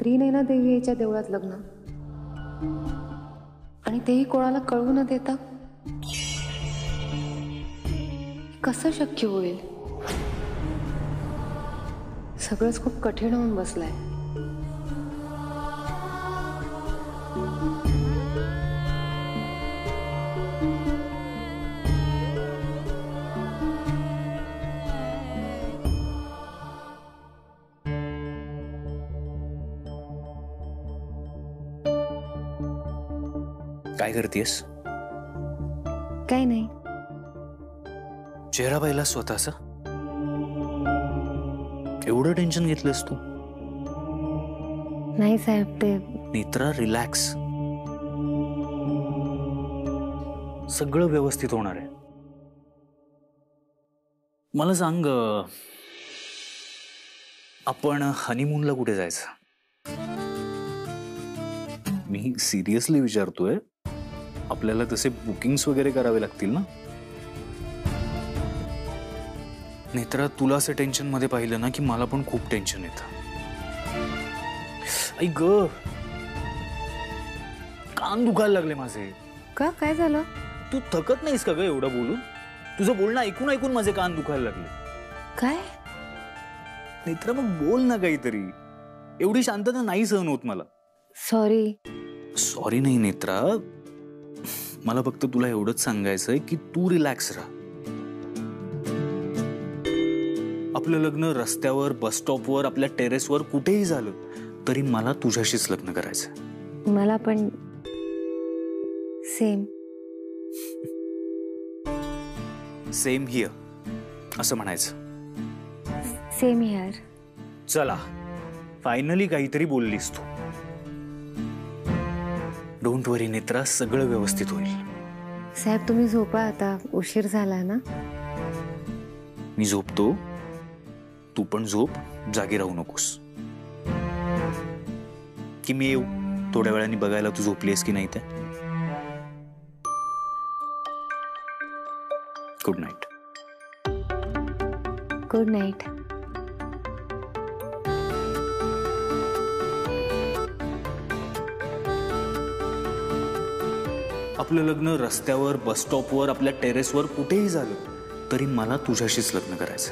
रात्री नाही ना देवी याच्या देवळात लग्न, आणि तेही कोणाला कळवू न देता? कसं शक्य होईल? सगळंच खूप कठीण होऊन बसलंय. काय करतेस? काय नाही. चेहरा पाहिला स्वतःचा? एवढं टेन्शन घेतलंस तू? नाही साहेब, ते नेत्रा रिलॅक्स. सगळं व्यवस्थित होणार आहे. मला सांग, आपण हनीमूनला कुठे जायचं? मी सिरियसली विचारतोय. आपल्याला तसे बुकिंग्स वगैरे करावे लागतील ना? नेत्रा, तुला असं टेन्शन मध्ये पाहिलं ना की मला पण खूप टेन्शन येतं. आई ग, कान दुखायला लागले माझे. का? काय झालं? तू थकत नाहीस का ग एवढं बोलून? तुझं बोलणं ऐकून ऐकून माझे कान दुखायला लागले. काय? नेत्रा, मग बोल ना काहीतरी. एवढी शांतता नाही सहन होत मला. सॉरी. सॉरी नाही नेत्रा, मला फक्त तुला एवढंच सांगायचंय की तू रिलॅक्स राहा. आपलं लग्न रस्त्यावर, बस स्टॉपवर, आपल्या टेरेसवर कुठेही झालं तरी मला तुझ्याशीच लग्न करायचं. मला पण सेम. सेम हियर असं म्हणायचं. Same here. चला, फायनली काहीतरी बोललीस तू. डोंट वरी नेत्रा, सगळं व्यवस्थित होईल. साहेब तुम्ही झोपा आता, उशीर झाला ना. मी झोपतो, तू पण झोप, जागी राहू नकोस. की मी येऊ थोड्या वेळाने बघायला तू झोपलीस की नाही ते? Good night. Good night. आपलं लग्न रस्त्यावर, बस स्टॉपवर, आपल्या टेरेसवर कुठेही झालं तरी मला तुझ्याशीच लग्न करायचं.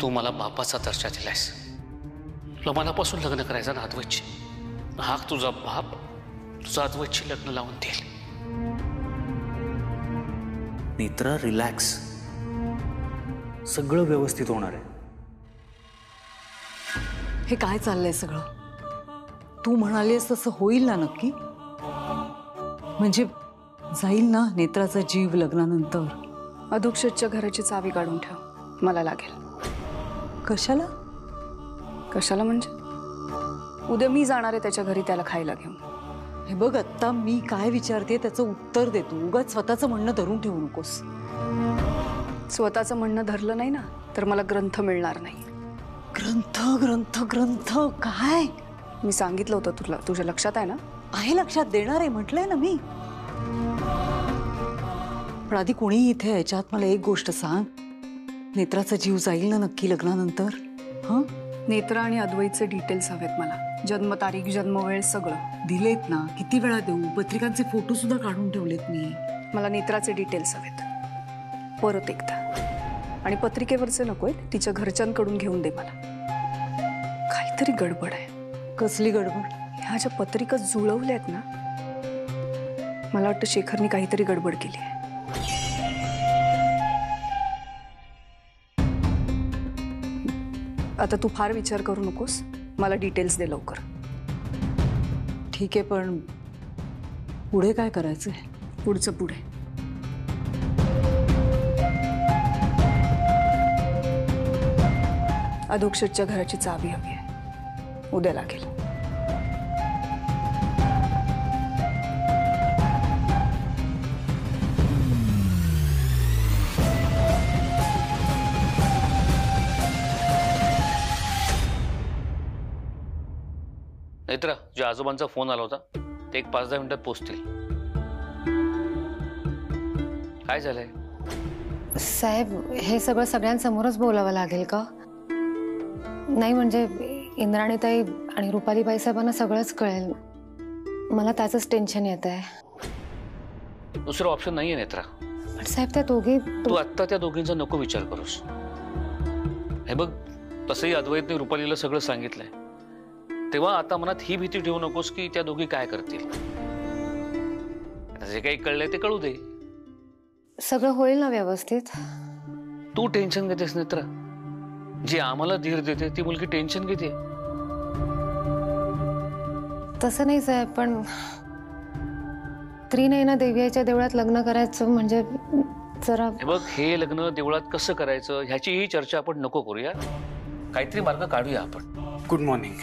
तू मला बापाचा दर्जा दिलायस. तुला मनापासून लग्न करायचं ना अद्वैतशी. हा तुझा बाप तुझा अद्वैतशी लग्न लावून देईल. नेत्रा रिलॅक्स, सगळं व्यवस्थित होणार आहे. हे काय चाललंय सगळं? तू म्हणालीस तसं होईल ना नक्की? म्हणजे जाईल ना नेत्राचा जीव लग्नानंतर? अधुक्षच्या घराची चावी काढून ठेव, मला लागेल. कशाला? कशाला म्हणजे उद्या मी जाणार आहे त्याच्या घरी त्याला खायला घेऊन. हे बघ, आता मी काय विचारते त्याचं उत्तर दे तू. उगाच स्वतःचं म्हणणं धरून ठेवू नकोस. स्वतःचं म्हणणं धरलं नाही ना तर मला ग्रंथ मिळणार नाही. ग्रंथ ग्रंथ ग्रंथ काय? मी सांगितलं होतं तुला, तुझ्या लक्षात आहे ना? आहे लक्षात, देणार आहे म्हटलंय ना मी. पण आधी कोणी इथे याच्यात मला एक गोष्ट सांग, नेत्राचा जीव जाईल ना नक्की लग्नानंतर? हा, नेत्रा आणि अद्वैतचे डिटेल्स हवेत मला. जन्मतारीख, जन्मवेळ सगळं दिलेत ना. किती वेळा देऊ? पत्रिकांचे फोटो सुद्धा काढून ठेवलेत मी. मला नेत्राचे डिटेल्स हवेत परत एकदा. आणि पत्रिकेवरचे नकोय, तिच्या घरच्यांकडून घेऊन दे मला. काहीतरी गडबड आहे. कसली गडबड? ह्या ज्या पत्रिका जुळवल्यात ना, मला वाटतं शेखरने काहीतरी गडबड केली आहे. आता तू फार विचार करू नकोस, मला डिटेल्स दे लवकर. ठीक आहे, पण पुढे काय करायचंय? पुढचं पुढे. अधोक्षच्या घराची चावी हवी आहे, उद्या लागेल. नेत्रा, ज्या आजोबांचा फोन आला होता ते एक 5-10 मिनिटात पोहोचतील. काय झालंय? साहेब, हे सगळं सगळ्यांसमोरच बोलावं लागेल का? नाही म्हणजे इंद्राणीताई आणि रुपालीबाई साहेबांना सगळंच कळेल. मला त्याचंच टेन्शन येत आहे. दुसरं ऑप्शन नाहीये नेत्रा. पण साहेब, त्या दोघी तू आत्ता त्या दोघींचा नको विचार करूस. हे बघ, तसंही अद्वैतने रुपालीला सगळं सांगितलंय, तेव्हा आता मनात ही भीती ठेवू नकोस की त्या दोघी काय करतील. जे काही कळलंय ते कळू दे. सगळं होईल ना व्यवस्थित? तू टेन्शन घेतेस नेत्रा. जी आम्हाला धीर देते ती मुलगी टेन्शन घेते. तसं नाही साहेब, पण त्रिनयना देवीच्या देवळात लग्न करायचं म्हणजे जरा. हे बघ, हे लग्न देवळात कसं करायचं ह्याची ही चर्चा आपण नको करूया. काहीतरी मार्ग काढूया आपण. Good morning.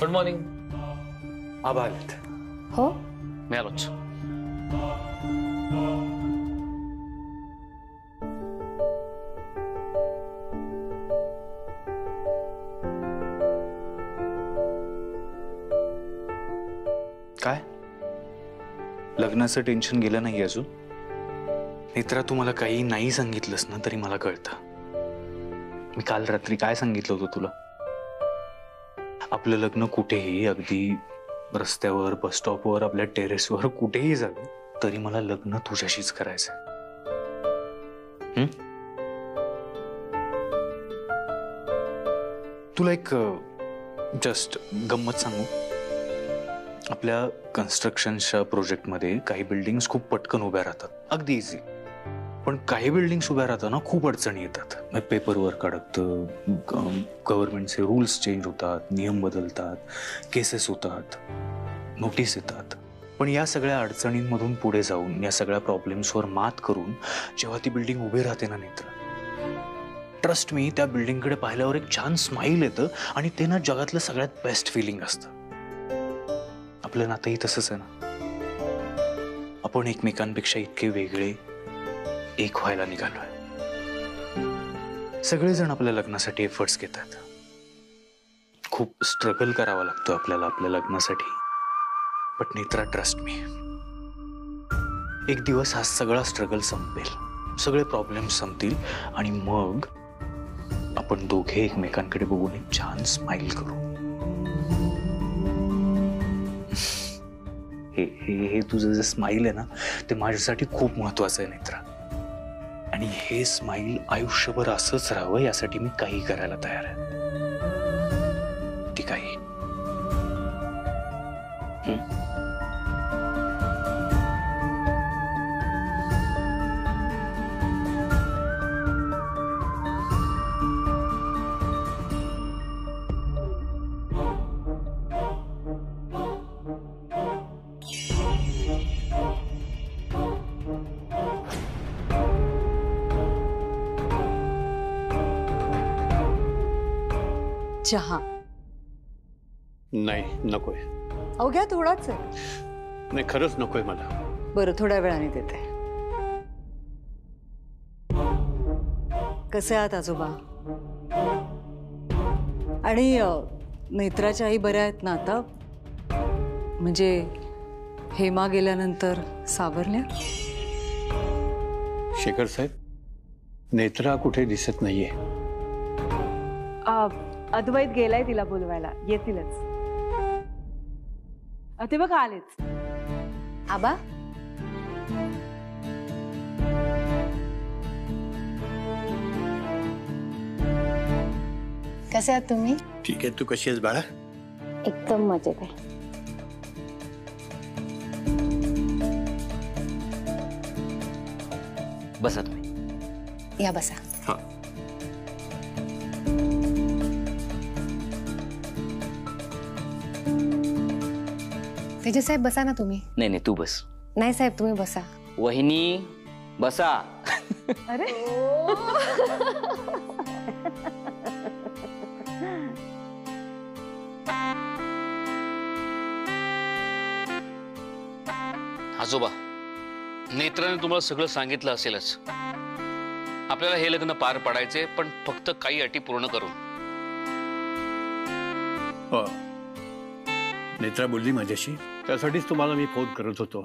Good morning. आबा आलेत. हो, मी आलोच. काय लग्नाचं टेन्शन गेलं नाही अजून? नेत्रा, तू मला काही नाही सांगितलंस ना तरी मला कळतं. मी काल रात्री काय सांगितलं होतं तुला? आपलं लग्न कुठेही, अगदी रस्त्यावर, बस स्टॉपवर, आपल्या टेरेसवर, कुठेही झालं तरी मला लग्न तुझ्याशीच करायचंय. तुला एक जस्ट गंमत सांगू. आपल्या कन्स्ट्रक्शनच्या प्रोजेक्टमध्ये काही बिल्डिंग्स खूप पटकन उभ्या राहतात, अगदी इझी. पण काही बिल्डिंग्स उभ्या राहताना खूप अडचणी येतात. पेपर वर्क अडकतं, गव्हर्नमेंटचे रूल्स चेंज होतात, नियम बदलतात, केसेस होतात, नोटीस येतात. पण या सगळ्या अडचणींमधून पुढे जाऊन, या सगळ्या प्रॉब्लेम्सवर मात करून जेव्हा ती बिल्डिंग उभी राहते ना नेत्र, ट्रस्ट मी, त्या बिल्डिंगकडे पाहिल्यावर एक छान स्माईल येतं आणि ते ना जगातलं सगळ्यात बेस्ट फिलिंग असतं. आपलं नातंही तसंच आहे ना. आपण एकमेकांपेक्षा इतके वेगळे एक व्हायला निघालोय. सगळेजण आपल्या लग्नासाठी एफर्ट्स घेतात. खूप स्ट्रगल करावा लागतो आपल्याला आपल्या लग्नासाठी. बट नेत्रा, ट्रस्ट मी, एक दिवस हा सगळा स्ट्रगल संपेल, सगळे प्रॉब्लेम्स संपतील आणि मग आपण दोघे एकमेकांकडे बघून एक छान स्माइल करू. हे तुझं जे स्माइल आहे ना, ते माझ्यासाठी खूप महत्वाचं आहे नेत्रा. आणि हे स्माइल आयुष्यभर असंच राहावं यासाठी मी काही करायला तयार आहे. ती काही. चहा नाही, नकोय. अवघ्या थोडाच आहे. नाही, खरंच नकोय मला. बरं, थोड्या वेळाने देते. कसे आहात आजोबा? आणि नेत्राच्या आई बऱ्या आहेत ना आता? म्हणजे हेमा गेल्यानंतर सावरल्या? शेखर साहेब, नेत्रा कुठे दिसत नाहीये. अद्वैत गेलाय तिला बोलवायला, येतीलच. ते बघा आलेच. आबा, कसे आहात तुम्ही? ठीक आहे, तू कशी आहेस बाळा? एकदम मजेत आहे. बसा तुम्ही. या बसा. हा. तेजस साहेब, बसा ना तुम्ही. नाही नाही, तू बस. नाही साहेब, तुम्ही बसा. वहिनी बसा. अरे आजोबा, नेत्राने तुम्हाला सगळं सांगितलं असेलच. आपल्याला हे लग्न पार पाडायचे, पण फक्त काही अटी पूर्ण करून. हो, नेत्रा बोलली माझ्याशी, त्यासाठीच तुम्हाला मी फोन करत होतो.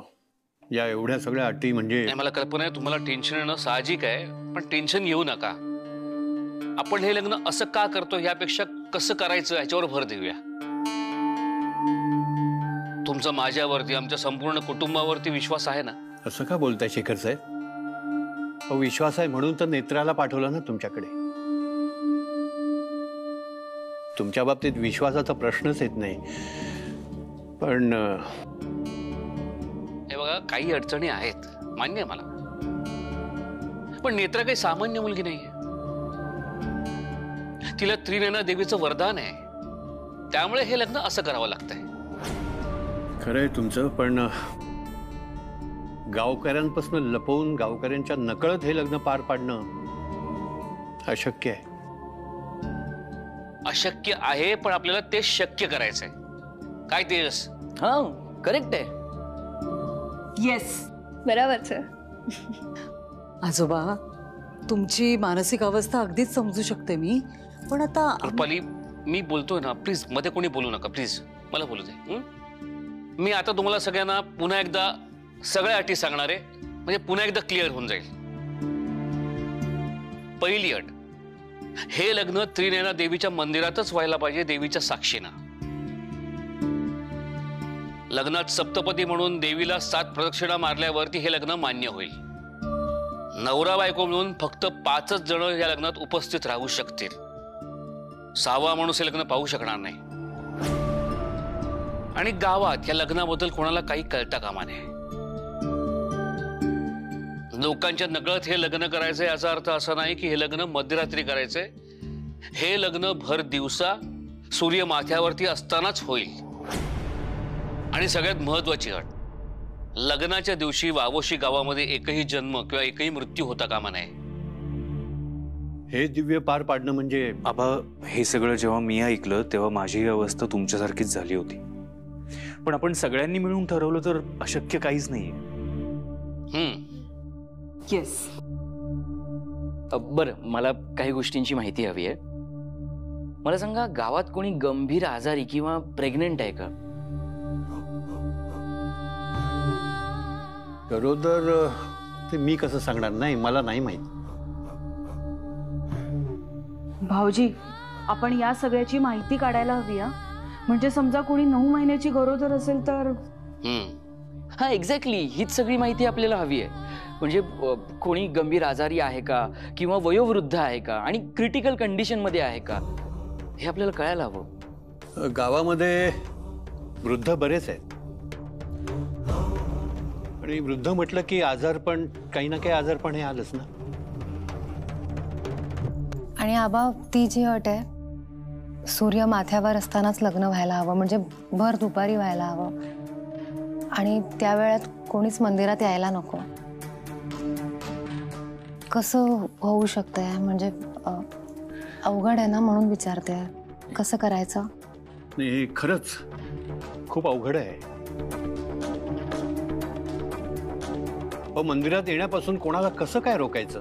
या एवढ्या सगळ्या अटी म्हणजे नाही, मला कल्पना आहे तुम्हाला टेन्शन येणं साहजिक आहे. पण टेन्शन घेऊ नका. आपण हे लग्न असं का करतो यापेक्षा कसं करायचं याच्यावर भर देऊया. तुमचा माझ्यावरती, आमच्या संपूर्ण कुटुंबावरती विश्वास आहे ना? असं का बोलताय शेखर साहेब? अहो, विश्वास आहे म्हणून तर नेत्राला पाठवलं ना तुमच्याकडे. तुमच्या बाबतीत विश्वासाचा प्रश्नच येत नाही. पण हे बघा, काही अडचणी आहेत, मान्य आहे मला. पण नेत्रा काही सामान्य मुलगी नाहीये. तिला त्रिनयना देवीचं वरदान आहे. त्यामुळे हे लग्न असं करावं लागतंय. खरंय तुमचं, पण गावकऱ्यांपासून लपवून गावकऱ्यांच्या नकळत हे लग्न पार पाडणं अशक्य आहे. अशक्य आहे, पण आपल्याला ते शक्य करायचंय. काय तेजस? हा, करेक्ट आहे. येस, बरोबरच. आजोबा, तुमची मानसिक अवस्था अगदीच समजू शकते मी, पण आता रुपाली, मी बोलतोय ना, प्लीज मध्ये कोणी बोलू नका. प्लीज मला बोलू दे. मी आता तुम्हाला सगळ्यांना पुन्हा एकदा सगळ्या अटी सांगणार आहे, म्हणजे पुन्हा एकदा क्लिअर होऊन जाईल. पहिली अट, हे लग्न त्रिनयना देवीच्या मंदिरातच व्हायला पाहिजे, देवीच्या साक्षीनं. लग्नात सप्तपदी म्हणून देवीला 7 प्रदक्षिणा मारल्यावरती हे लग्न मान्य होईल. नवरा बायको मिळून फक्त 5च जण या लग्नात उपस्थित राहू शकतील. 6वा माणूस हे लग्न पाहू शकणार नाही. आणि गावात या लग्नाबद्दल कोणाला काही कळता कामा नये. लोकांच्या नकळत हे लग्न करायचंय याचा अर्थ असा नाही की हे लग्न मध्यरात्री करायचंय. हे लग्न भर दिवसा सूर्य माथ्यावरती असतानाच होईल. आणि सगळ्यात महत्वाची अट, लग्नाच्या दिवशी वावोशी गावामध्ये एकही जन्म किंवा एकही मृत्यू होता कामा नये. हे दिव्य पार पाडणं म्हणजे आबा, हे सगळं जेव्हा मी ऐकलं तेव्हा माझी अवस्था तुमच्यासारखीच झाली होती. पण आपण सगळ्यांनी मिळून ठरवलं तर अशक्य काहीच नाहीये. येस. बरं, मला काही गोष्टींची माहिती हवी आहे. मला सांगा, गावात कोणी गंभीर आजारी किंवा प्रेग्नेंट आहे का? गरोदर ते मी कसं सांगणार? नाही, मला नाही माहित. भाऊजी, आपण या सगळ्याची माहिती काढायला हवी. म्हणजे समजा कोणी 9 महिन्याची गरोदर असेल तर. हा, एक्झॅक्टली, हीच सगळी माहिती आपल्याला हवी आहे. म्हणजे कोणी गंभीर आजारी आहे का, किंवा वयोवृद्ध आहे का, आणि क्रिटिकल कंडिशन मध्ये आहे का, हे आपल्याला कळायला हवं. गावामध्ये वृद्ध बरेच आहेत. आणि वृद्ध म्हटलं की आजारपण, काही ना काही आजारपण हे आलंच ना. आणि आबा, ती जी अट आहे, सूर्य माथ्यावर असतानाच लग्न व्हायला हवं, म्हणजे भर दुपारी व्हायला हवं. आणि त्या वेळात कोणीच मंदिरात यायला नको. कसं होऊ शकतंय? म्हणजे अवघड आहे ना, म्हणून विचारते. कसं करायचं? हे खरंच खूप अवघड आहे. मंदिरात येण्यापासून कोणाला कसं काय रोकायचं?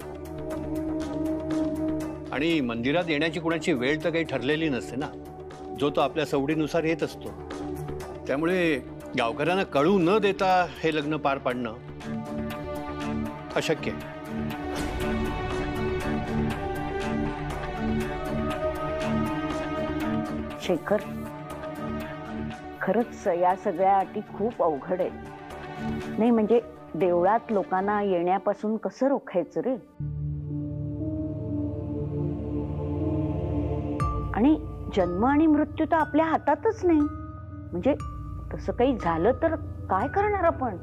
आणि मंदिरात येण्याची कोणाची वेळ तर काही ठरलेली नसते ना. जो तो आपल्या सवडीनुसार येत असतो. त्यामुळे गावकऱ्यांना कळू न देता हे लग्न पार पाडणं अशक्य आहे. शेखर, खरंच या सगळ्या अटी खूप अवघड आहेत. नाही म्हणजे देवळात लोकांना येण्यापासून कसं रोखायचं रे? आणि जन्म आणि मृत्यू तर आपल्या हातातच नाही. म्हणजे तसं काही झालं तर काय करणार आपण?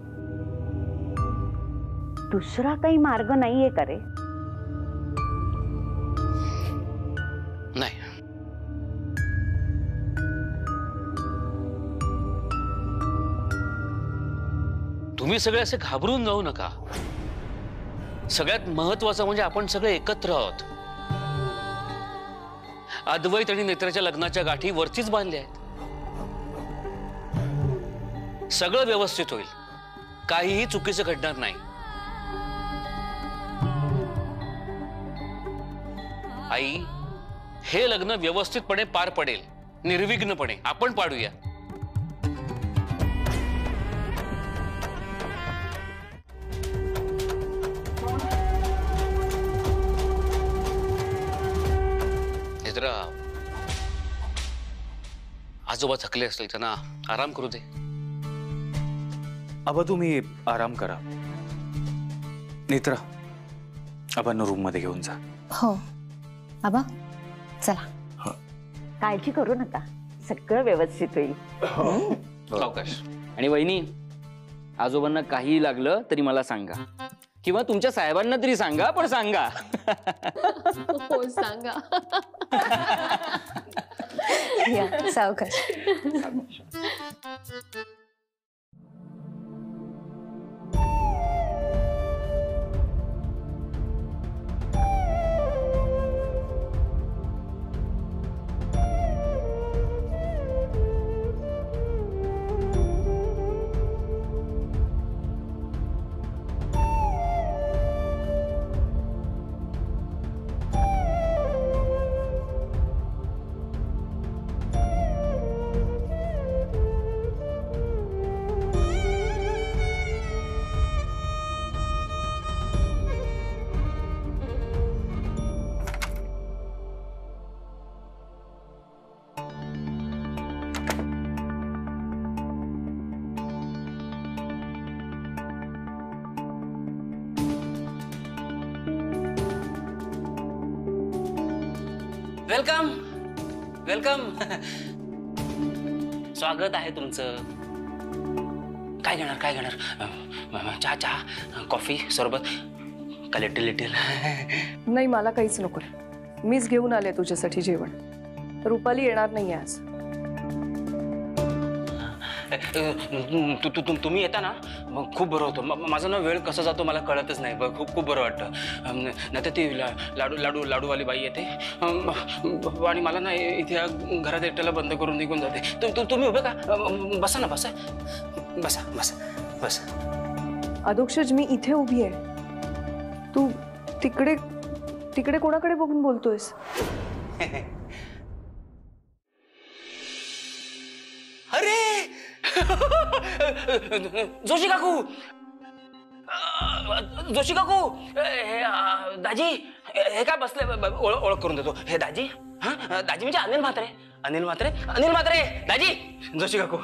दुसरा काही मार्ग नाहीये का रे? नाही. तुम्ही सगळे असे घाबरून जाऊ नका. सगळ्यात महत्वाचं म्हणजे आपण सगळे एकत्र आहोत. अद्वैत आणि नेत्राच्या लग्नाच्या गाठी वरतीच बांधल्या आहेत. सगळं व्यवस्थित होईल. काहीही चुकीचं घडणार नाही. आई, हे लग्न व्यवस्थितपणे पार पडेल, निर्विघ्नपणे आपण पाडूया. नेत्रा, आजोबा थकले असतील, त्यांना आराम करू दे. आबा तुम्ही आराम करा. नेत्रा, आबांना रूम मध्ये घेऊन जा. हो आबा चला. काळजी करू नका, सगळं व्यवस्थित होईल. सावकाश. आणि वहिनी, आजोबांना काही लागलं तरी मला सांगा, किंवा तुमच्या साहेबांना तरी सांगा, पण सांगा. हो सांगा. या सावकाश. Welcome welcome. स्वागत आहे तुमचं. काय घेणार, काय घेणार? चहा, चहा, कॉफी, सरबत का लिटिल लिटिल? नाही, मला काहीच नको. मीच घेऊन आले तुझ्यासाठी जेवण. रुपाली येणार नाही आज. तुम्ही येता ना, मग खूप बरं होतं. माझा ना वेळ कसा जातो मला कळतच नाही. खूप खूप बरं वाटतं. नाही तर ती लाडूवाली बाई येते आणि मला ना इथे घरात एकट्याला बंद करून निघून जाते. तुम्ही उभे का? बसा ना, बसा बसा बसा बसा. अधोक्षज, मी इथे उभी आहे. तू तिकडे तिकडे कोणाकडे बघून बोलतोयस? अरे जोशी काकू, जोशी काकू, दाजी हे काय बसले? ओळख करून देतो. हे दाजी, हा दाजी म्हणजे अनिल म्हात्रे. अनिल म्हात्रे, अनिल म्हात्रे, दाजी. जोशी काकू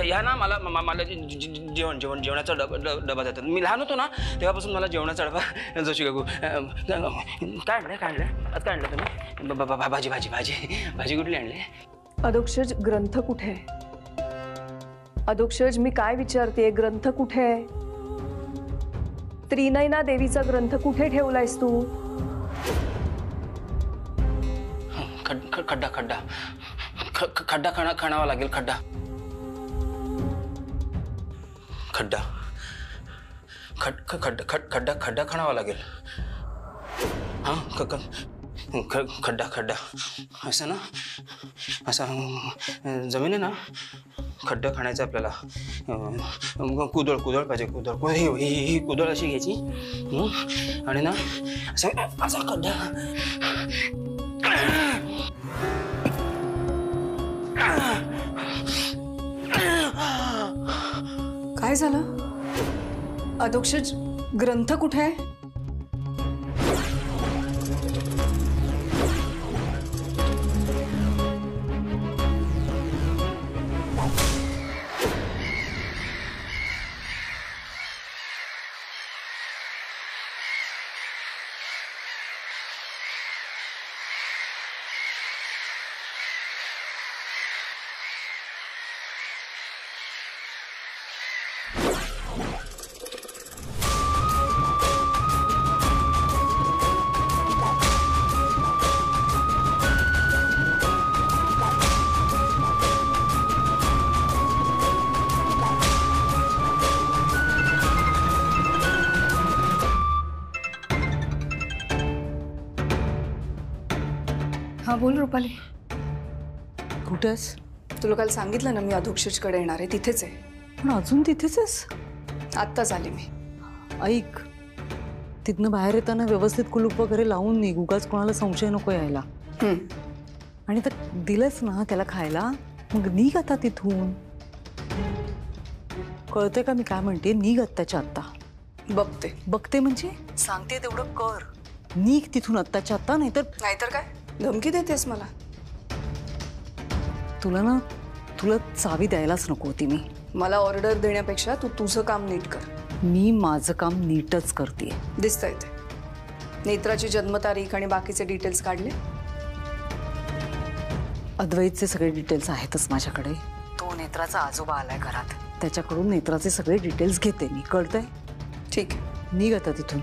या ना, मला जेवणाचा डबा देतात. मी लहान होतो ना तेव्हापासून मला जेवणाचा डबा. जोशी काकू काय आणलं, काय आणलं? आज काय आणलं तुम्ही? भाजी भाजी भाजी भाजी कुठली आणली? अधोक्षज, ग्रंथ कुठे आहे? अधोक्षज, मी काय विचारते, ग्रंथ कुठे आहे? त्रिनयना देवीचा ग्रंथ कुठे ठेवलायस तू? खड्डा खड्डा खड्डा खणावा लागेल. खड्डा खड्डा खड्डा खड्डा खणावा लागेल. हा खड्डा खड्डा असं ना, असा जमीन आहे ना, खड्डा खाण्याचं आपल्याला. कुदळ कुदळ पाहिजे. कुदळ ही कुदळ अशी घ्यायची आणि ना असा खड्डा. काय झालं? अधोक्षज, ग्रंथ कुठे आहे? हा बोल रुपाली. कुठेस? तुला काल सांगितलं ना मी अधोक्षजकडे येणार आहे. तिथेच आहे. पण अजून तिथेच आहेस? आत्ताच आले मी. ऐक, तिथनं बाहेर येताना व्यवस्थित कुलूप वगैरे लावून निघ. उगाच कोणाला संशय नको यायला. आणि तर दिलंच ना त्याला खायला, मग निघ आता तिथून. कळतंय का मी काय म्हणते? निघ आत्ताच्या आत्ता. बघते बघते म्हणजे सांगते तेवढं कर. निघ तिथून आत्ताच्या आत्ता, नाहीतर नाहीतर काय धमकी देतेस मला? तुला चावी द्यायलाच नको होती मी. मला ऑर्डर देण्यापेक्षा तू तुझं काम नीट कर. मी माझं काम नीटच करते. दिसतंय ते. नेत्राची जन्मतारीख आणि बाकीचे डिटेल्स काढले? अद्वैतचे सगळे डिटेल्स आहेतच माझ्याकडे. तो नेत्राचा आजोबा आलाय घरात, त्याच्याकडून नेत्राचे सगळे डिटेल्स घेते मी. कळतंय? ठीक आहे. निघ आता तिथून.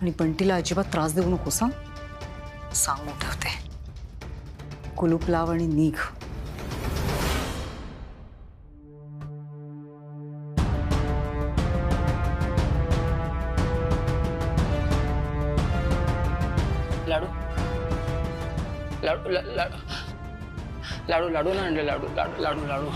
आणि बंटीला अजिबात त्रास देऊ नको. सांगून ठेवते. कुलूप लाव आणि निघ. लाडू लाडू लाडू लाडू लाडू ना आणले. लाडू लाडू लाडू लाडू